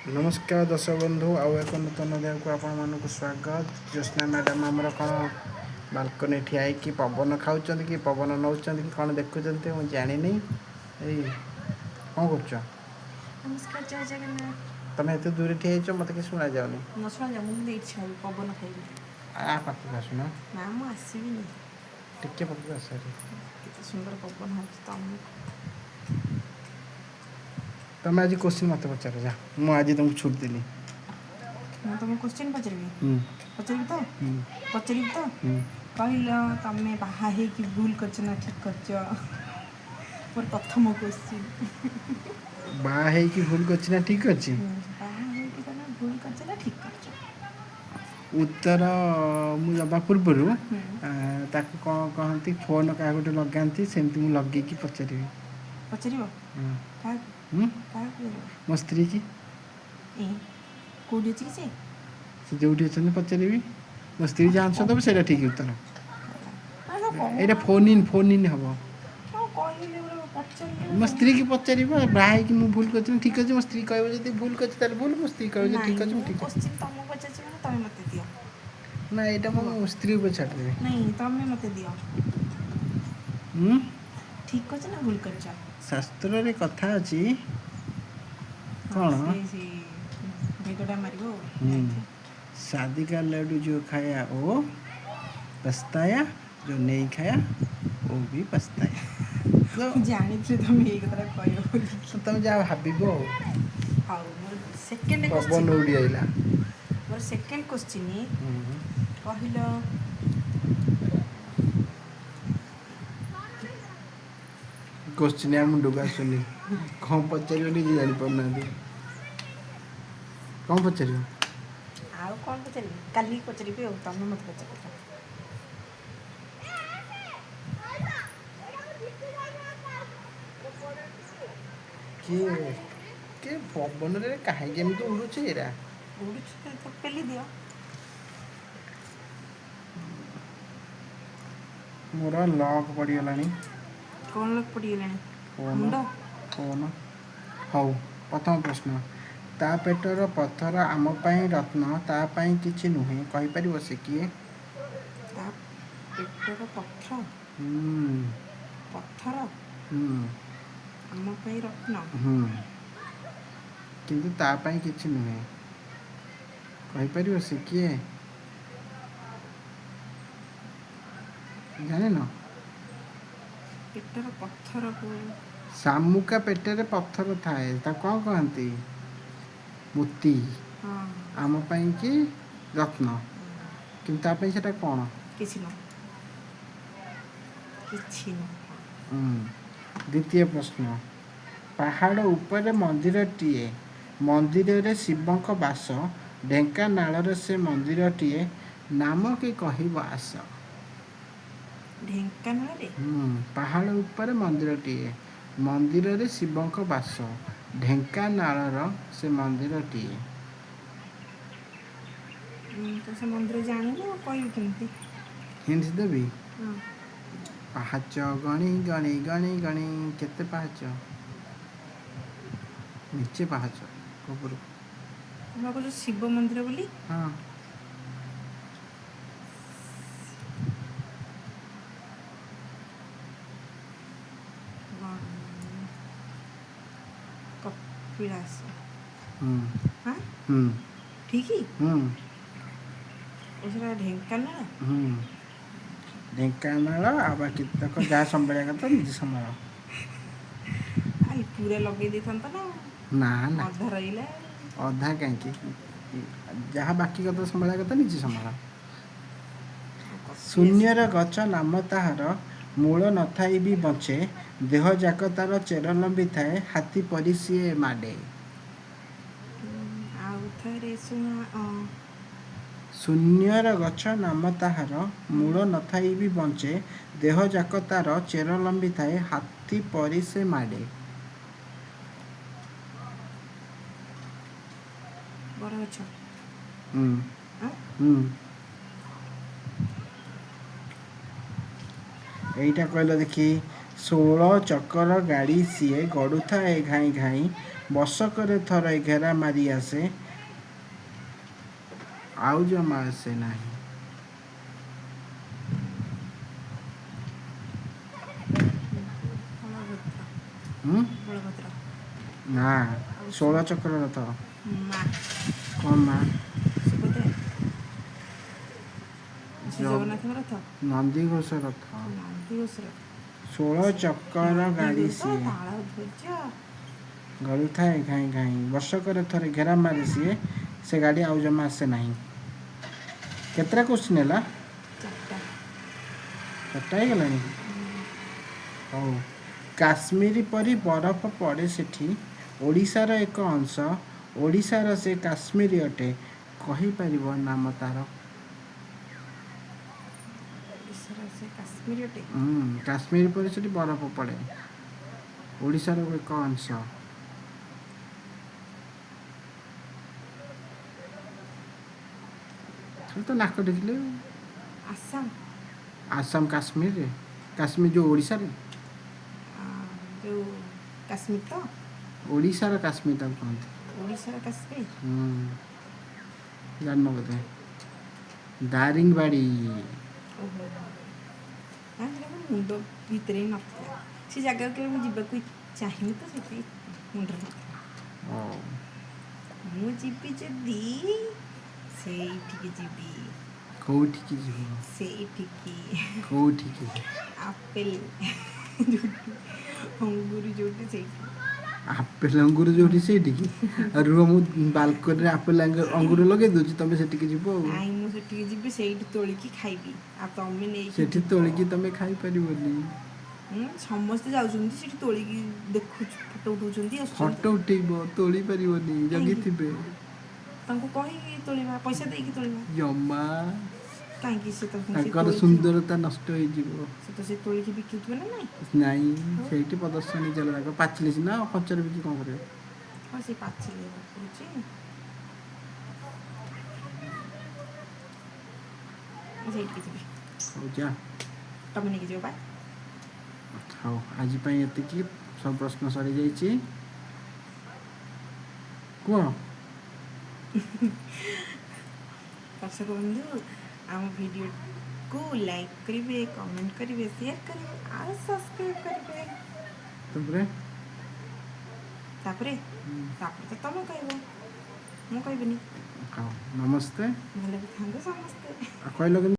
नमस्कार दर्शक बंधु आउ एक नूतन अध्याय को आपण मानक स्वागत। ज्योत्ना मैडम आमर कौन बालकनी ठिया कि पवन खाऊँ कि पवन नौ कि कौन देखुं मुझे जानी कौन कर नमस्कार जय जगन्नाथ। तुम एत दूर ठिया मत कि शुणा जाऊनी न शुणा जा मुझे इच्छा पवन खाइबी आ पाखक आसुन ना मु आसबिनी टिके पाखक आस केते सुंदर पवन होଉଛି तमको तुम आज क्वेश्चन मत पचार जा मुझे तुमको छूट देली मैं तुमको क्वेश्चन पचारिबी पचारिबी तो कहल तमें बाहा है कि भूल करछ ना ठीक करछ मोर प्रथम क्वेश्चन बाहा है कि भूल करछ ना ठीक करछ बाहा है कि तने भूल करछ ना ठीक करछ उत्तर मु जबा पूर्वर ताको कौन कहती फोन क्या गोटे लगाती सेमती मुझे लगे कि पचारि पचारिबो का मो स्त्री की कोडी अछि से जो अच्छा पचारि मो स्त्री जहाँ आंसर देव से ठीक उत्तर यहाँ फोन इन हम मो स्त्री की पचार बाहा कि मुझे भूल कर ठीक अच्छे मो स्त्री कह भूल कर भूल मो स्त्री कह ठीक अच्छे ठीक ना यहाँ मो स्त्री को छाड़ देवी नहीं तमें मत दियो ठीक करछ ना भूल करछ शास्त्र रे कथा अछि कौन भेगटा मारिबो शादी का लड्डू जो खाया वो पछताया जो नहीं खाया वो भी पछताया जानी थी तुम ये कतरा कहयो बोली तुम जा भाबिबो हाउ मोर सेकंड पवन क्वेश्चन उड़ी आइला मोर सेकंड क्वेश्चन कहलो क्वेश्चन या मुंडो का सुनी कौन पचारियो नहीं जानी पड़ना कौन पचारियो आउ कौन पचारिबी काली पचारिबी हो तमे मत पचार के के पवन रे काहे केमती उड़ुछ एरा उड़ुछ तो पेली दियो मोर लॉक पड़गलानी कौन लोग पड़गलानी फोन मुंडो फोन हौ प्रथम प्रश्न ता पेटर पत्थर आम पाई रत्न ता पाई किछि नुहे कहि परिबो से किए ता पेटर पत्थर पत्थर आम पाई रत्न किंतु ता पाई किछि नुहे कहि परिबो से किए जाने न पेटर पत्थर को शामुका पेटर पत्थर थाए ता कौन कहती मोती हाँ आम पाई कि रत्न किंतु ता पाई सेटा कौन किछि न द्वितीय प्रश्न पहाड़ ऊपर मंदिरटीए मंदिर रे शिवक बास ढेंकानाल से मंदिरटीए नाम के कहब आस ढेंकानाल रे पहाड़ ऊपर मंदिरटीए मंदिर रे शिवक बास ढेंकानाल से मंदिरटीए तो से मंदिर जानिबो कहू केमती हिंट देवी हां पाहाच गणी गणी गणी गणी केते पाहाच नीचे पाहाच ऊपर हम को जो शिव मंदिर बोली हाँ कपिलास हाँ हम्म ठीक ही हम्म उसरा ढेंकानाल ढेंकानाल आ बाकी तक जहाँ संभालिया कथा निजे संभाल आई पूरा लगे देथंत ना ना ना अधा रहिला अधा कहीं जहाँ बाकी कथा संभालिया कथा निजे संभाल शून्यर गच नाम ताहार मूल नथाई भी बचे देह जाक तार चेर लंबी थाए हाथी परी सीए माडे आउ थरे सुना शून्यर गछ नाम ताहार मूल नथाई भी बचे देह जाक तार चेर लंबी थाए हाथी परी से माडे बड़ गछ এইটা କହିଲ ଦେଖି 16 ଚକର ଗାଡ଼ି ସିଏ ଗଡ଼ୁଥାଏ ଘାଇ ଘାଇ ବର୍ଷକରେ ଥରେ ଘେରା ମାରି ଆସେ ଆଉ ଜମା ଆସେ ନାହିଁ। ବଳଭଦ୍ର। ହୁଁ ବଳଭଦ୍ର। ନା ଆଉ 16 ଚକ୍ର ରଥ। ମା କଣ ମା? ସୁଭଦ୍ରା। ଶ୍ରୀ ଜଗ ଜଗନ୍ନାଥଙ୍କ ରଥ। ନନ୍ଦିଘୋଷ ରଥ। ନନ୍ଦିଘୋଷ ରଥ। 16 ଚକର ଗାଡ଼ି ନନ୍ଦିଘୋଷ ସିଏ। ତାଳଧ୍ୱଜ। ଗଳୁଥାଏ ଘାଇଁ ଘାଇଁ ବର୍ଷକରେ ଥରେ ଘେରା ମାରେ ସିଏ ସେ ଗାଡ଼ି ଆଉ ଜମା ଆସେ ନାହିଁ। କେତେଟା କୋଶ୍ଚିନ୍ ହେଲା? 4ଟା। 4ଟା ହେଇଗଲାଣି। ହଉ। କାଶ୍ମୀର ପରି ବରଫ ପଡ଼େ ସେଠି ଓଡ଼ିଶାର ଏକ ଅଂଶ ଓଡ଼ିଶାର ସେ କାଶ୍ମୀର ଅଟେ କହିପାରିବ ନାମ ତାର? ଓଡ଼ିଶାର ସେ କାଶ୍ମୀର ଅଟେ। କାଶ୍ମୀର ପରି ସେଠି ବରଫ ପଡ଼େ ଓଡ଼ିଶାର ଏକ ଅଂଶ। ଖାଲି ତ ନାକ ଦେଖିଲେ। ଆସାମ। ଆସାମ କାଶ୍ମୀରରେ କାଶ୍ମୀର ଯେଉଁ ଓଡ଼ିଶାରେ। ଯେଉଁ କାଶ୍ମୀର ତ। ଓଡ଼ିଶାର କାଶ୍ମୀର ତାକୁ କହନ୍ତି। ଓଡ଼ିଶାର କାଶ୍ମୀର। ଜାଣିନ ବୋଧେ। ଦାରିଙ୍ଗବାଡ଼ି। ଓହୋ ନା ସେଟା ମୋ ମୁଣ୍ଡ ଭିତରେ ହିଁ ନଥିଲା ସେ ଜାଗାକୁ କେବେ ମୁଁ ଯିବାକୁ ଚାହିଁନି ତ ସେଥିପାଇଁ ମୁଣ୍ଡରେ ନଥିଲା। ହଉ। ମୁଁ ଯିବି ଯଦି ସେଇଠିକି ଯିବି। କୋଉଠିକି ଯିବ? ସେଇଠିକି କୋଉଠିକି? ଆପେଲ ଯୋଉଠି ଅଙ୍ଗୁରୁ ଯୋଉଠି ସେଇଠି। ଆପେଲ ଅଙ୍ଗୁର ଯୋଉଠି ସେଇଠିକି ଆଉ ରୁହ ମୁଁ ବାଲକୋନିରେ ଆପେଲ ଅଙ୍ଗୁର ଲଗେଇ ଦେଉଛି ତମେ ସେଠିକି ଯିବ ଆଉ। ନାଇଁ ମୁଁ ସେଠିକି ଯିବି ସେଇଠି ତୋଳିକି ଖାଇବି ଆଉ ତମେ ନେଇକି ସେଠି ଯିବ। ତୋଳିକି ତମେ ଖାଇପାରିବନି। ସମସ୍ତେ ଯାଉଛନ୍ତି ସେଠି ତୋଳିକି ଦେଖୁଛୁ ଫଟୋ ଉଠଉଛନ୍ତି ଆସୁଛନ୍ତି। ଫଟୋ ଉଠେଇବ ତୋଳି ପାରିବନି କାହିଁକି ଜଗିଥିବେ। ତାଙ୍କୁ କହିକି ତୋଳିବା ପଇସା ଦେଇକି ତୋଳିବା। ଜମା କାହିଁକି ସେ ତାଙ୍କର ତୋଳିକି ସୁନ୍ଦରତା ନଷ୍ଟ ହେଇଯିବ। ସେ ତୋଳିକି ବିକୁଥିବେ ନା ନାଇଁ। ନାଇଁ ହଉ ସେଇଠି ପ୍ରଦର୍ଶନୀ ଚାଲ ପାଚିଲେ ସିନା କଞ୍ଚାରେ ବିକି କଣ କରିବ। ହଁ ସେ ପାଚିଲେ କହୁଛି। ମୁଁ ସେଇଠିକି ଯିବି। ହଉ ଯା। ତମେ ନେଇକି ଯିବ ବା। ହଉ ଆଜି ପାଇଁ ଏତିକି ସବୁ ପ୍ରଶ୍ନ ସରିଯାଇଛି। କୁହ। ଦର୍ଶକ ବନ୍ଧୁ ଆମ ଭିଡ଼ିଓକୁ ଲାଇକ୍ କରିବେ କମେଣ୍ଟ କରିବେ ସେୟାର କରିବେ ଆଉ ସବସ୍କ୍ରାଇବ୍ କରିବେ। ତାପରେ ତ ତମେ କହିବ ମୁଁ କହିବିନି। ହଉ ନମସ୍ତେ। ଭଲରେ ଥାନ୍ତୁ ସମସ୍ତେ। ଆଉ କହିଲ କେମିତି?